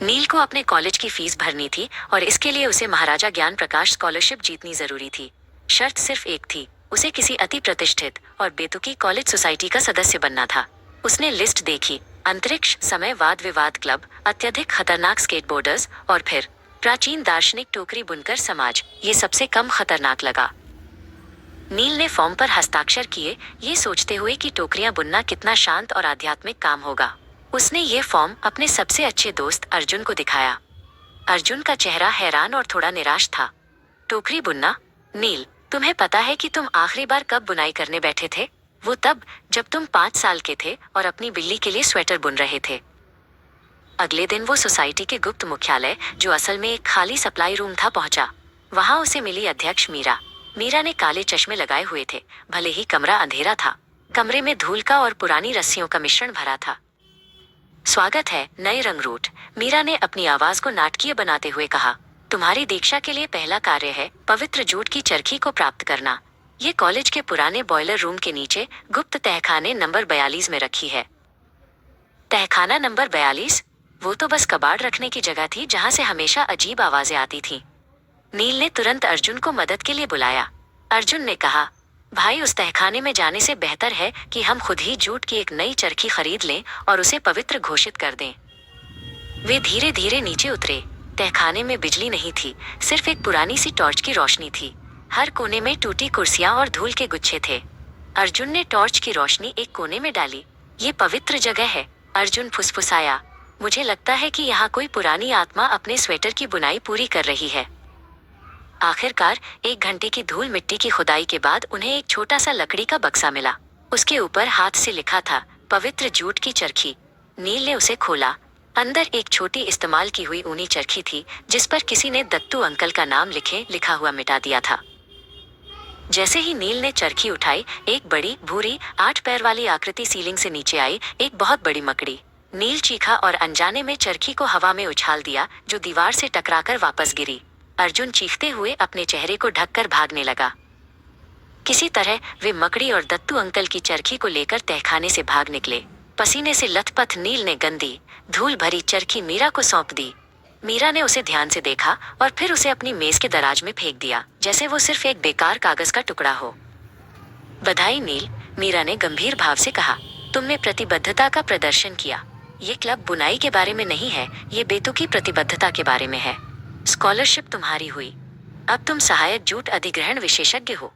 नील को अपने कॉलेज की फीस भरनी थी और इसके लिए उसे महाराजा ज्ञान प्रकाश स्कॉलरशिप जीतनी जरूरी थी। शर्त सिर्फ एक थी, उसे किसी अति प्रतिष्ठित और बेतुकी कॉलेज सोसाइटी का सदस्य बनना था। उसने लिस्ट देखी, अंतरिक्ष, समय, वाद विवाद क्लब, अत्यधिक खतरनाक स्केटबोर्डर्स और फिर प्राचीन दार्शनिक टोकरी बुनकर समाज, ये सबसे कम खतरनाक लगा। नील ने फॉर्म पर हस्ताक्षर किए, ये सोचते हुए कि टोकरियां बुनना कितना शांत और आध्यात्मिक काम होगा। उसने ये फॉर्म अपने सबसे अच्छे दोस्त अर्जुन को दिखाया। अर्जुन का चेहरा हैरान और थोड़ा निराश था। टोकरी बुनना? नील, तुम्हें पता है कि तुम आखिरी बार कब बुनाई करने बैठे थे? वो तब, जब तुम 5 साल के थे और अपनी बिल्ली के लिए स्वेटर बुन रहे थे। अगले दिन वो सोसाइटी के गुप्त मुख्यालय, जो असल में एक खाली सप्लाई रूम था, पहुंचा। वहां उसे मिली अध्यक्ष मीरा। मीरा ने काले चश्मे लगाए हुए थे, भले ही कमरा अंधेरा था। कमरे में धूल का और पुरानी रस्सियों का मिश्रण भरा था। स्वागत है, नए रंगरूट, मीरा ने अपनी आवाज को नाटकीय बनाते हुए कहा। तुम्हारी दीक्षा के लिए पहला कार्य है पवित्र जूट की चरखी को प्राप्त करना। ये कॉलेज के पुराने बॉयलर रूम के नीचे गुप्त तहखाने नंबर 42 में रखी है। तहखाना नंबर 42? वो तो बस कबाड़ रखने की जगह थी जहां से हमेशा अजीब आवाजें आती थीं। नील ने तुरंत अर्जुन को मदद के लिए बुलाया। अर्जुन ने कहा, भाई, उस तहखाने में जाने से बेहतर है कि हम खुद ही जूट की एक नई चरखी खरीद लें और उसे पवित्र घोषित कर दें। वे धीरे धीरे नीचे उतरे। तहखाने में बिजली नहीं थी, सिर्फ एक पुरानी सी टॉर्च की रोशनी थी। हर कोने में टूटी कुर्सियां और धूल के गुच्छे थे। अर्जुन ने टॉर्च की रोशनी एक कोने में डाली। ये पवित्र जगह है, अर्जुन फुसफुसाया। मुझे लगता है कि यहाँ कोई पुरानी आत्मा अपने स्वेटर की बुनाई पूरी कर रही है। आखिरकार 1 घंटे की धूल मिट्टी की खुदाई के बाद उन्हें एक छोटा सा लकड़ी का बक्सा मिला। उसके ऊपर हाथ से लिखा था, पवित्र जूट की चरखी। नील ने उसे खोला। अंदर एक छोटी इस्तेमाल की हुई ऊनी चरखी थी, जिस पर किसी ने दत्तू अंकल का नाम लिखा हुआ मिटा दिया था। जैसे ही नील ने चरखी उठाई, एक बड़ी भूरी 8 पैर वाली आकृति सीलिंग से नीचे आई, एक बहुत बड़ी मकड़ी। नील चीखा और अनजाने में चरखी को हवा में उछाल दिया, जो दीवार से टकराकर वापस गिरी। अर्जुन चीखते हुए अपने चेहरे को ढककर भागने लगा। किसी तरह वे मकड़ी और दत्तू अंकल की चरखी को लेकर तहखाने से भाग निकले। पसीने से लथपथ नील ने गंदी, धूल भरी चरखी मीरा को सौंप दी। मीरा ने उसे ध्यान से देखा और फिर उसे अपनी मेज के दराज में फेंक दिया, जैसे वो सिर्फ एक बेकार कागज का टुकड़ा हो। बधाई नील, मीरा ने गंभीर भाव से कहा। तुमने प्रतिबद्धता का प्रदर्शन किया। ये क्लब बुनाई के बारे में नहीं है, ये बेतुकी प्रतिबद्धता के बारे में है। स्कॉलरशिप तुम्हारी हुई। अब तुम सहायक जूट अधिग्रहण विशेषज्ञ हो।